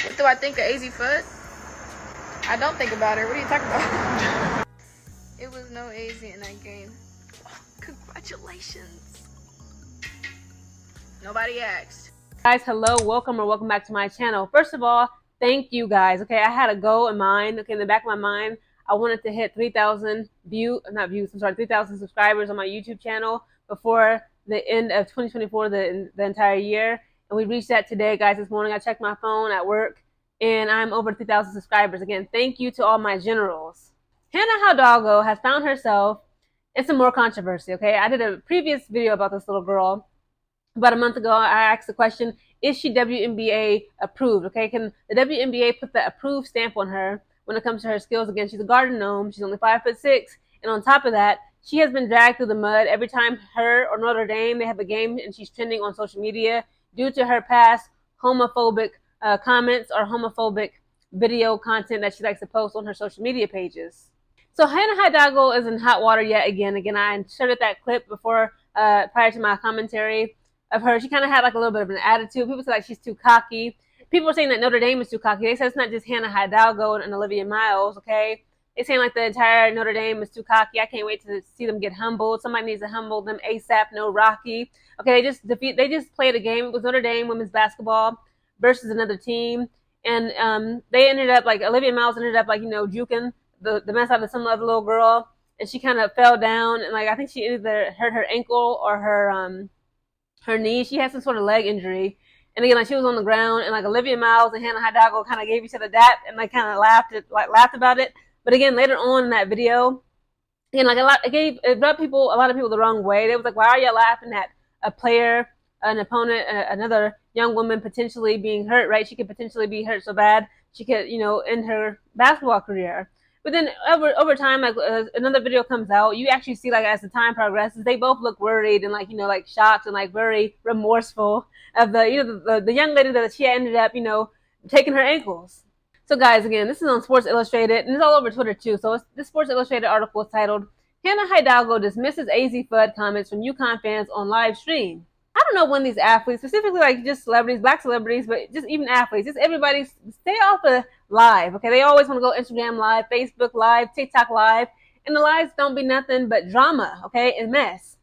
What do I think of Azzi Fudd? I don't think about her. What are you talking about? It was no Azzi in that game. Oh, congratulations. Nobody asked. Guys, hello, welcome back to my channel. First of all, thank you guys. Okay, I had a goal in mind. Okay, in the back of my mind, I wanted to hit 3,000 3,000 subscribers on my YouTube channel before the end of 2024, the entire year. And we reached that today, guys. This morning I checked my phone at work and I'm over 3,000 subscribers. Again, thank you to all my generals. Hannah Hidalgo has found herself in some more controversy. Okay, I did a previous video about this little girl about a month ago. I asked the question, is she WNBA approved? Okay, can the WNBA put the approved stamp on her when it comes to her skills? Again, she's a garden gnome. She's only 5'6", and on top of that, she has been dragged through the mud every time her or Notre Dame they have a game, and she's trending on social media due to her past homophobic comments or homophobic video content that she likes to post on her social media pages. So Hannah Hidalgo is in hot water yet again. I inserted that clip before prior to my commentary of her. She kind of had like a little bit of an attitude. People say like she's too cocky. People are saying that Notre Dame is too cocky. They said it's not just Hannah Hidalgo and Olivia Miles, okay? They're saying like the entire Notre Dame is too cocky. I can't wait to see them get humbled. Somebody needs to humble them ASAP, no Rocky. Okay, they just played a game. It was Notre Dame women's basketball versus another team. And they ended up like, Olivia Miles ended up like, juking the mess out of some other little girl. And she kind of fell down. And like, I think she either hurt her ankle or her knee. She had some sort of leg injury. And again, like she was on the ground, and like Olivia Miles and Hannah Hidalgo kind of gave each other that, and like kind of laughed about it. But again, later on in that video, again, like it rubbed a lot of people the wrong way. They was like, "Why are you laughing at a player, an opponent, another young woman potentially being hurt? Right? She could potentially be hurt so bad she could, end her basketball career." But then over time, like another video comes out, you actually see like as the time progresses, they both look worried and like shocked and like very remorseful of the young lady that she ended up taking her ankles. So guys, again, this is on Sports Illustrated and it's all over Twitter too. So this Sports Illustrated article is titled "Hannah Hidalgo Dismisses Azzi Fudd Comments from UConn Fans on Live Stream." I don't know when these athletes, specifically like just celebrities, black celebrities, but just even athletes, just everybody stay off of live, okay? They always want to go Instagram live, Facebook live, TikTok live, and the lives don't be nothing but drama, okay, and mess.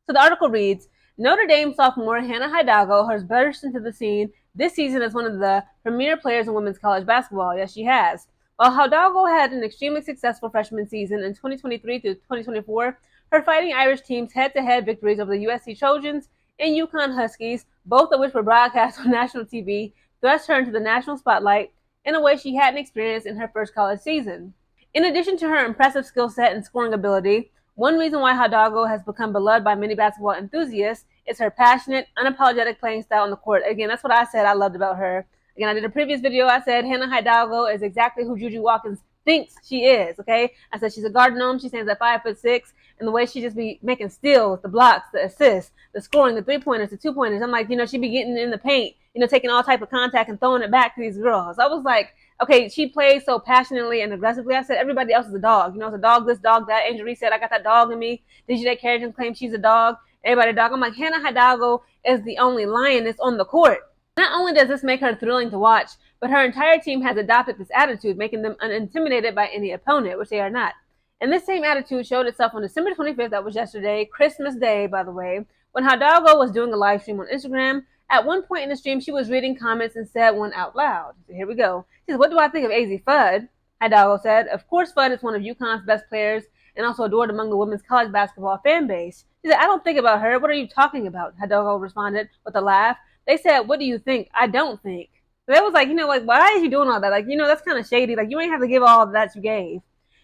So the article reads, Notre Dame sophomore Hannah Hidalgo has burst into the scene this season as one of the premier players in women's college basketball. Yes, she has. While Hidalgo had an extremely successful freshman season in 2023 through 2024, her Fighting Irish team's head-to-head victories over the USC Trojans and UConn Huskies, both of which were broadcast on national TV, thrust her into the national spotlight in a way she hadn't experienced in her first college season. In addition to her impressive skill set and scoring ability, one reason why Hidalgo has become beloved by many basketball enthusiasts is her passionate, unapologetic playing style on the court. Again, that's what I said I loved about her. Again, I did a previous video. I said Hannah Hidalgo is exactly who Juju Watkins thinks she is, okay? I said she's a garden gnome. She stands at 5'6", and the way she just be making steals, the blocks, the assists, the scoring, the three-pointers, the two-pointers. I'm like, she be getting in the paint, taking all type of contact and throwing it back to these girls. I was like, okay, she plays so passionately and aggressively. I said everybody else is a dog. It's a dog this, dog that. Angel Reese said, I got that dog in me. DJ Carrington claims she's a dog. Everybody a dog. I'm like, Hannah Hidalgo is the only lioness on the court. Not only does this make her thrilling to watch, but her entire team has adopted this attitude, making them unintimidated by any opponent, which they are not. And this same attitude showed itself on December 25th, that was yesterday, Christmas Day, by the way, when Hidalgo was doing a live stream on Instagram. At one point in the stream, she was reading comments and said one out loud. So here we go. She says, "What do I think of Azzi Fudd?" Hidalgo said, "Of course, Fudd is one of UConn's best players and also adored among the women's college basketball fan base." She said, "I don't think about her. What are you talking about?" Hidalgo responded with a laugh. They said, "What do you think?" "I don't think." So they was like, why is you doing all that? Like, that's kind of shady. Like, you ain't have to give all that you gave.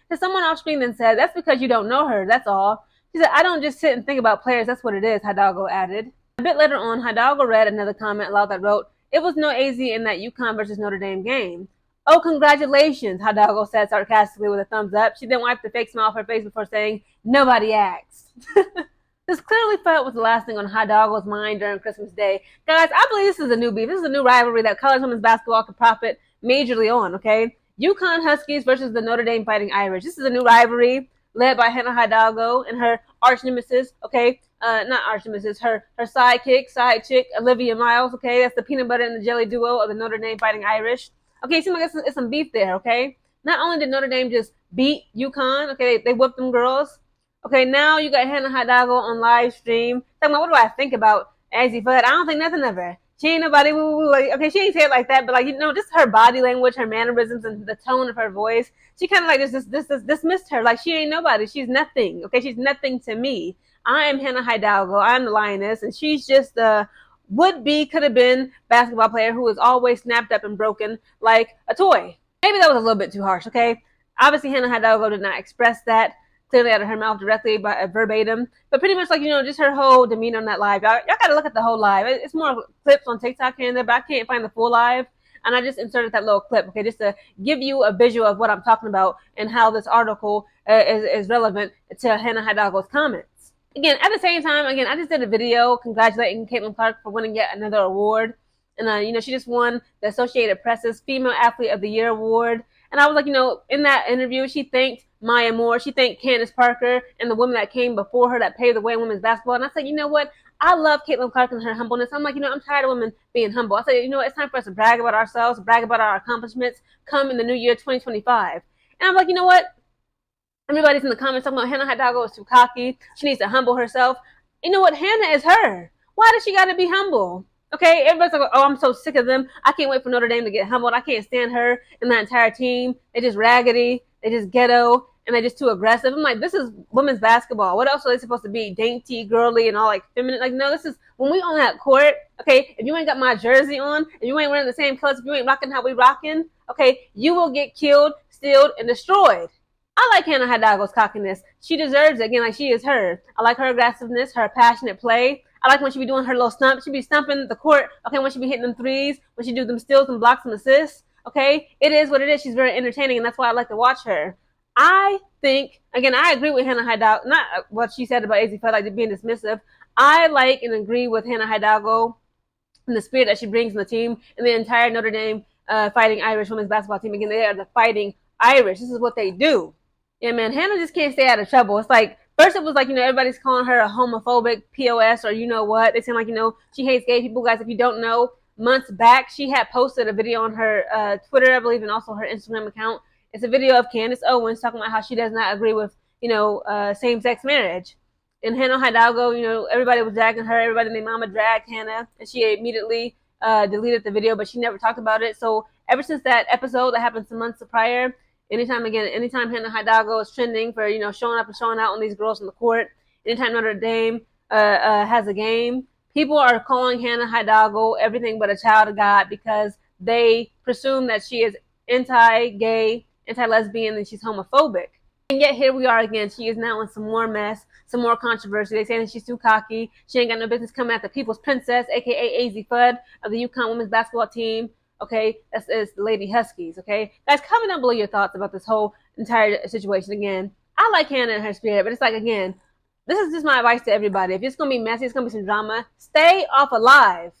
So someone off screen then said, "That's because you don't know her. That's all." She said, "I don't just sit and think about players. That's what it is," Hidalgo added. A bit later on, Hidalgo read another comment aloud that wrote, "It was no Azzi in that UConn versus Notre Dame game." "Oh, congratulations," Hidalgo said sarcastically with a thumbs up. She then wiped the fake smile off her face before saying, "Nobody asked." This clearly felt was the last thing on Hidalgo's mind during Christmas Day. Guys, I believe this is a new beef. This is a new rivalry that college women's basketball could profit majorly on, okay? UConn Huskies versus the Notre Dame Fighting Irish. This is a new rivalry led by Hannah Hidalgo and her arch nemesis, okay? Not arch nemesis, her side chick, Olivia Miles, okay? That's the peanut butter and the jelly duo of the Notre Dame Fighting Irish. Okay, it seems like it's some beef there, okay? Not only did Notre Dame just beat UConn, okay, they whipped them girls. Okay, now you got Hannah Hidalgo on live stream talking about what do I think about Azzi Fudd. I don't think nothing of her. She ain't nobody. Okay, she ain't say it like that, but like just her body language, her mannerisms, and the tone of her voice. She kind of like just dismissed her like she ain't nobody. She's nothing. Okay, she's nothing to me. I am Hannah Hidalgo. I'm the lioness, and she's just a would-be, could have been basketball player who was always snapped up and broken like a toy. Maybe that was a little bit too harsh. Okay, obviously Hannah Hidalgo did not express that clearly out of her mouth directly by verbatim, but pretty much like just her whole demeanor on that live. Y'all gotta look at the whole live. It's more clips on TikTok here and there, but I can't find the full live, and I just inserted that little clip, okay, just to give you a visual of what I'm talking about and how this article is relevant to Hannah Hidalgo's comments. Again, at the same time, I just did a video congratulating Caitlin Clark for winning yet another award, and she just won the Associated Press's Female Athlete of the Year award. And I was like, in that interview, she thanked Maya Moore, she thanked Candace Parker, and the women that came before her that paved the way in women's basketball. And I said, you know what? I love Caitlin Clark and her humbleness. I'm like, I'm tired of women being humble. I said, it's time for us to brag about ourselves, brag about our accomplishments come in the new year 2025. And I'm like, you know what? Everybody's in the comments talking about Hannah Hidalgo is too cocky. She needs to humble herself. You know what? Hannah is her. Why does she got to be humble? Okay, everybody's like, oh, I'm so sick of them. I can't wait for Notre Dame to get humbled. I can't stand her and that entire team. They just raggedy. They just ghetto. And they're just too aggressive. I'm like, this is women's basketball. What else are they supposed to be? Dainty, girly, and all like feminine? Like, no, this is when we on that court. Okay, if you ain't got my jersey on, if you ain't wearing the same colors, if you ain't rocking how we rocking, okay, you will get killed, stealed, and destroyed. I like Hannah Hidalgo's cockiness. She deserves it. Again, like she is her. I like her aggressiveness, her passionate play. I like when she be doing her little stump. She be stumping the court. Okay, when she be hitting them threes, when she do them steals and blocks and assists. Okay, it is what it is. She's very entertaining, and that's why I like to watch her. I think, again, I agree with Hannah Hidalgo, not what she said about Azzi Fudd, like being dismissive. I like and agree with Hannah Hidalgo and the spirit that she brings in the team and the entire Notre Dame Fighting Irish women's basketball team. Again, they are the Fighting Irish. This is what they do. Yeah, man, Hannah just can't stay out of trouble. It's like, first it was like, everybody's calling her a homophobic POS or what. They seem like, she hates gay people. Guys, if you don't know, months back, she had posted a video on her Twitter, I believe, and also her Instagram account. It's a video of Candace Owens talking about how she does not agree with, same-sex marriage. And Hannah Hidalgo, everybody was dragging her. Everybody and their mama dragged Hannah. And she immediately deleted the video, but she never talked about it. So ever since that episode that happened some months prior, anytime Hannah Hidalgo is trending for, showing up and showing out on these girls on the court, anytime Notre Dame has a game, people are calling Hannah Hidalgo everything but a child of God because they presume that she is anti-gay, anti-lesbian, and she's homophobic. And yet here we are again. She is now in some more mess, some more controversy. They say that she's too cocky. She ain't got no business coming at the people's princess, a.k.a. Azzi Fudd of the UConn women's basketball team. Okay, that's the Lady Huskies. Okay, guys, comment down below your thoughts about this whole entire situation. Again, I like Hannah and her spirit, but it's like, again, this is just my advice to everybody. If it's gonna be messy, it's gonna be some drama, stay off of live.